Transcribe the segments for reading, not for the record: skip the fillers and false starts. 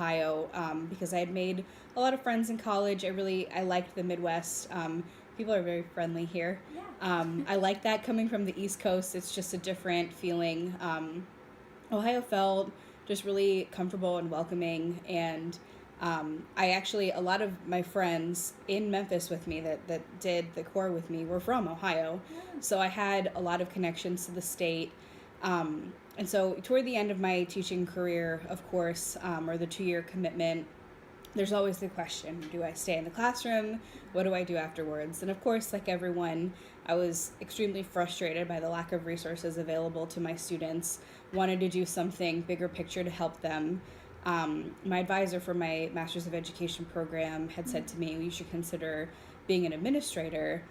Ohio, because I had made a lot of friends in college. I liked the Midwest. People are very friendly here. Yeah. I like that coming from the East Coast. It's just a different feeling. Ohio felt just really comfortable and welcoming, and a lot of my friends in Memphis with me that did the core with me were from Ohio. Yeah. So I had a lot of connections to the state. And so toward the end of my teaching career, of course, or the 2-year commitment, there's always the question, do I stay in the classroom? What do I do afterwards? And of course, like everyone, I was extremely frustrated by the lack of resources available to my students, wanted to do something bigger picture to help them. My advisor for my Master's of Education program had said to me, you should consider being an administrator.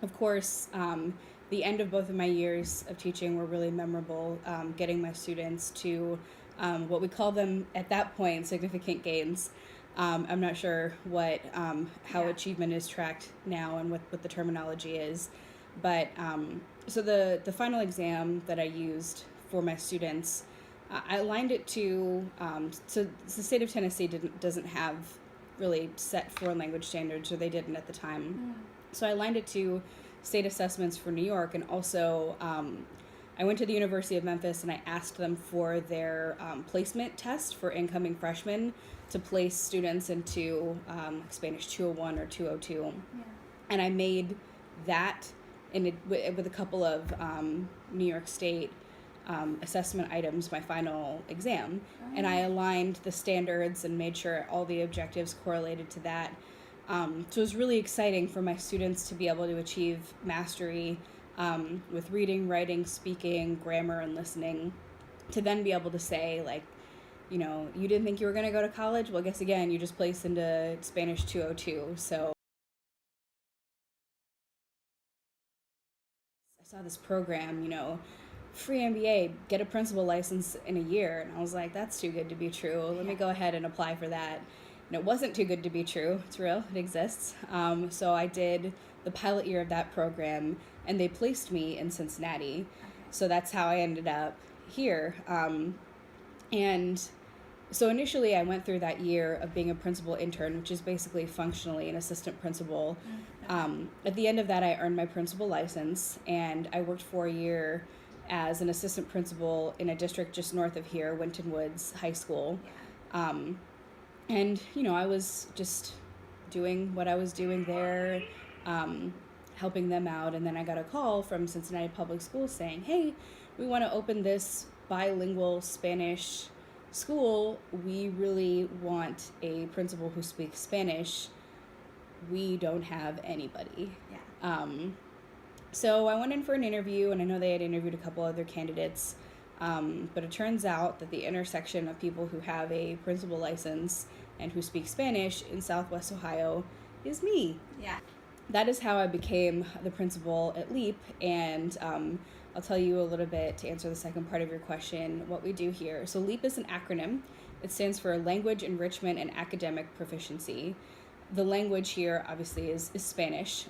Of course, the end of both of my years of teaching were really memorable, getting my students to what we call them at that point significant gains. I'm not sure how achievement is tracked now and what the terminology is, but so the final exam that I used for my students, I aligned it to so the state of Tennessee doesn't have really set foreign language standards, or they didn't at the time. So I aligned it to state assessments for New York, and also I went to the University of Memphis and I asked them for their placement test for incoming freshmen to place students into Spanish 201 or 202. Yeah. And I made that with a couple of New York State assessment items my final exam. And I aligned the standards and made sure all the objectives correlated to that. So it was really exciting for my students to be able to achieve mastery with reading, writing, speaking, grammar, and listening, to then be able to say, like, you didn't think you were going to go to college? Well, guess again, you just placed into Spanish 202. So I saw this program, free MBA, get a principal license in a year. And I was like, that's too good to be true. Let me go ahead and apply for that. And it wasn't too good to be true. It's real. It exists. So I did the pilot year of that program, and they placed me in Cincinnati. Okay. So that's how I ended up here. And so initially I went through that year of being a principal intern, which is basically functionally an assistant principal. At the end of that, I earned my principal license, and I worked for a year as an assistant principal in a district just north of here, Winton Woods High School. Yeah. And, I was just doing what I was doing there, helping them out. And then I got a call from Cincinnati Public Schools saying, hey, we want to open this bilingual Spanish school. We really want a principal who speaks Spanish. We don't have anybody. Yeah. So I went in for an interview, and I know they had interviewed a couple other candidates. But it turns out that the intersection of people who have a principal license and who speak Spanish in Southwest Ohio is me. Yeah. That is how I became the principal at LEAP, and I'll tell you a little bit to answer the second part of your question, what we do here. So LEAP is an acronym. It stands for Language Enrichment and Academic Proficiency. The language here, obviously, is Spanish.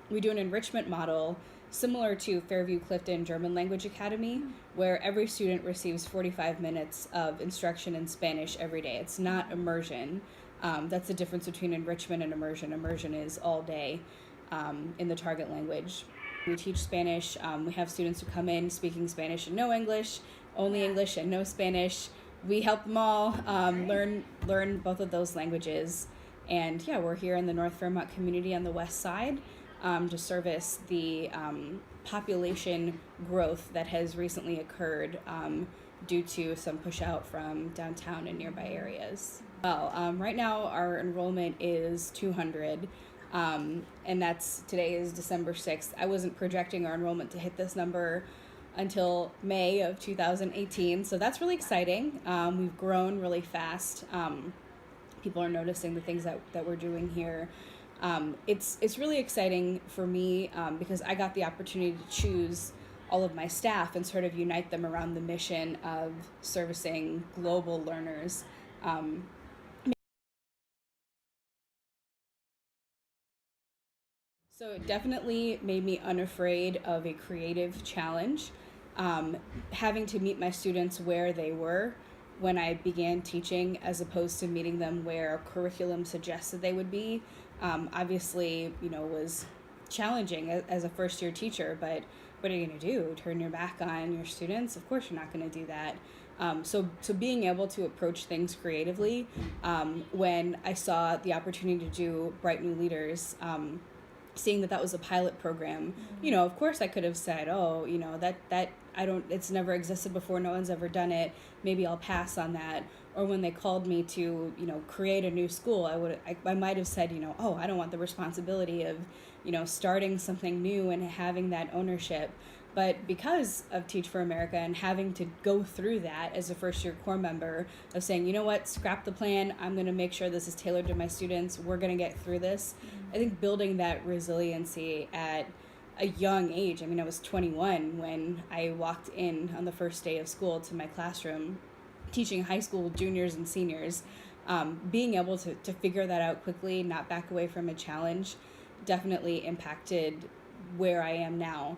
We do an enrichment model similar to Fairview Clifton German Language Academy, where every student receives 45 minutes of instruction in Spanish every day. It's not immersion. That's the difference between enrichment and immersion. Immersion is all day in the target language. We teach Spanish. We have students who come in speaking Spanish and no English, only English and no Spanish. We help them all learn both of those languages. And yeah, we're here in the North Fairmont community on the west side to service the population growth that has recently occurred due to some push out from downtown and nearby areas. Well, right now our enrollment is 200, and today is December 6th. I wasn't projecting our enrollment to hit this number until May of 2018, so that's really exciting. We've grown really fast. People are noticing the things that we're doing here. It's really exciting for me because I got the opportunity to choose all of my staff and sort of unite them around the mission of servicing global learners. So it definitely made me unafraid of a creative challenge. having to meet my students where they were when I began teaching, as opposed to meeting them where curriculum suggested they would be, obviously, was challenging as a first year teacher. But what are you going to do? Turn your back on your students? Of course, you're not going to do that. So being able to approach things creatively, when I saw the opportunity to do Bright New Leaders, seeing that was a pilot program, of course I could have said, oh, that I don't, it's never existed before, no one's ever done it, maybe I'll pass on that. Or when they called me to, create a new school, I might have said, oh, I don't want the responsibility of, starting something new and having that ownership. But because of Teach for America and having to go through that as a first year core member of saying, you know what, scrap the plan, I'm going to make sure this is tailored to my students, we're going to get through this. I think building that resiliency at a young age, I was 21 when I walked in on the first day of school to my classroom, teaching high school juniors and seniors, being able to figure that out quickly, not back away from a challenge, definitely impacted where I am now.